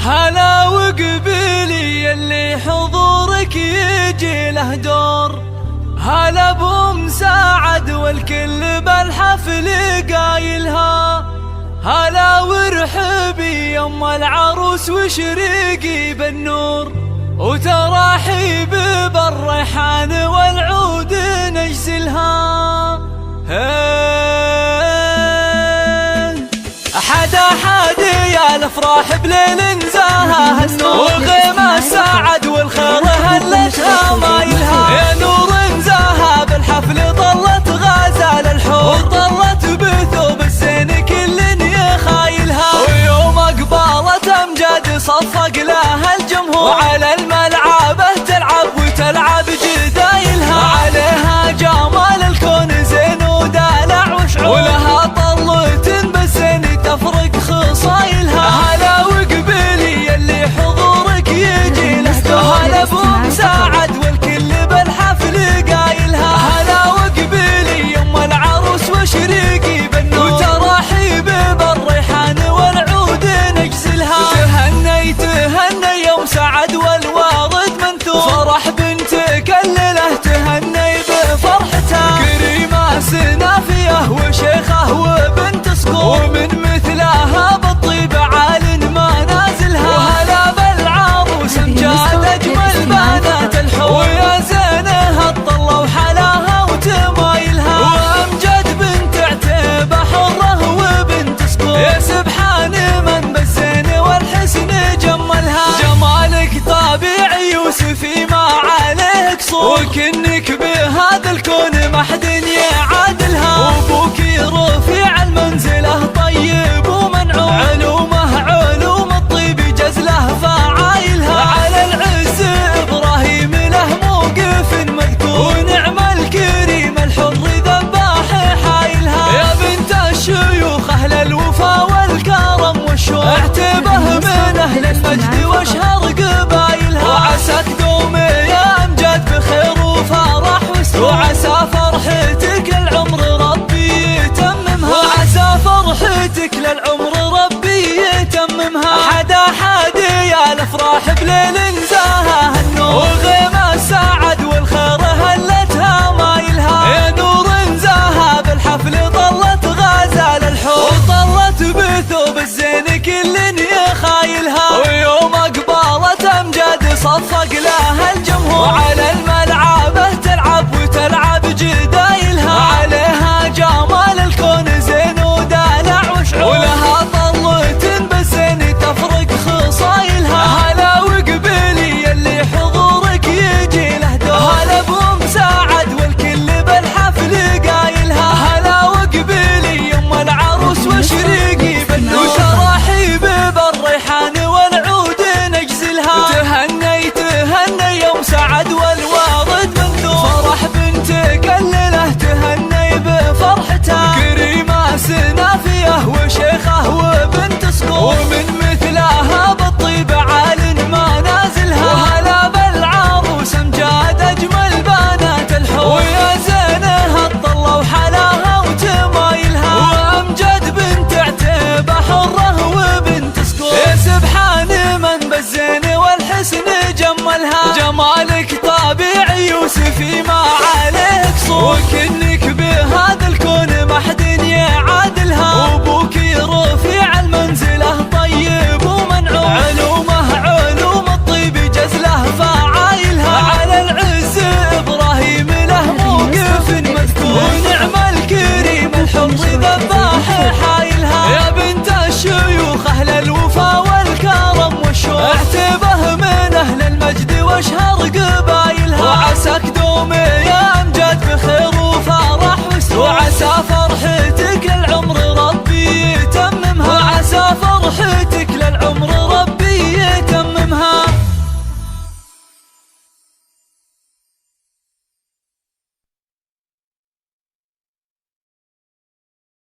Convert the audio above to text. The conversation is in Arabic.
هلا وقبيلي اللي حضورك يجي له دور، هلا بمساعد والكل بالحفل قايلها، هلا ورحبي يم العروس وشريقي بالنور، وتراحيب بالريحان والعود نجزلها. حدا يا الافراح بليل نزاها هالنور، والغيمة ساعد والخير هلتها مايلها، يا نور نزاها بالحفل طلت غازة للحور، طلت بثوب الزين كل يخايلها، ويوم اقبالت امجاد صفق لها الجمهور، وعلى الملعبه تلعب وتلعب جدايلها، عليها جمال الكون زين ودلع وشعور، ولها طلت بالزين تفرق خصايلها. هلا وقبيلي اللي حضورك يجي له دور، هلا بمساعد والكل بالحفل قايلها، هلا وقبيلي يم العروس وشريقي بالنور، وتراحيب بالريحان والعود نجزلها. تهني يوم سعد والوارد منثور، فرح بنتك الليله تهني بفرحتها، كريمه سنافيه وشيخه وبنت صقور، ومن مثلها بالطيب عال ما نازلها، وهلا بالعروس امجاد اجمل بنات الحور، ويا زينها الطله وحلاها وتمايلها، وامجد بنت عتيبه حره وبنت صقور، يا سبحان من بالزين والحسن جملها، جمالك طبيعي يوسفي ما عليه قصور، وكنك بهذا الكون ما حد يعادلها، وابوك رفيع المنزله طيب ومنعوم، علوم الطيب جزله فعايلها، على العز ابراهيم له موقف مذكور، ونعم الكريم الحر ذباح حايلها، يا بنت الشيوخ اهل الوفا والكرم والشوق، اعتبه من اهل المجد واشهر قبايلها، وعساك دومي يا امجاد بخير وفرح وسرور، وعسى فرحتك للعمر ربي يتممها، وعسى فرحتك للعمر ربي يتممها. حدا يا الافراح بليل نزاها هالنور، والغيمة ساعد والخير هلتها مايلها، يا نور نزاها بالحفل طلت غازة للحور، وطلت بثوب الزين كل يخايلها، ويوم اقبالت امجاد صفق لها الجمهور، وعلى الملعبه تلعب وتلعب جدايلها، عليها جمال الكون زين ودلع وشعور، ولها طلت بالزين تفرق خصايلها. هلا وقبيلي اللي حضورك يجي له دور، هلا بمساعد والكل بالحفل قايلها، هلا وقبيلي يم العروس وشريقي بالنور، وتراحيب بالريحان والعود نجزلها. تهني يوم سعد والوارد منثور، فرح بنتك الليله تهني بفرحتها، كريمه سنافيه وشيخه وبنت صقور، ومن مثلها بالطيب عال ما نازلها، وهلا بالعروس امجاد اجمل بنات الحور، ويا زينها الطله وحلاها وتمايلها، وامجد بنت عتيبه حره وبنت صقور، يا سبحان من بالزين والحسن جملها، جمالك طبيعي يوسفي ما عليه قصور، وكنك بهذا الكون ما حد يعادلها، وابوك رفيع المنزله طيب ومنعوم، علوم الطيب جزله فعايلها، على العز ابراهيم له موقف مذكور، ونعم الكريم الحر ذباح حايلها، يا بنت الشيوخ اهل الوفا والكرم والشوق، اعتبه من اهل المجد واشهر قبايلها، وعساك دومي يا امجاد بخير وفرح وسرور، وعسى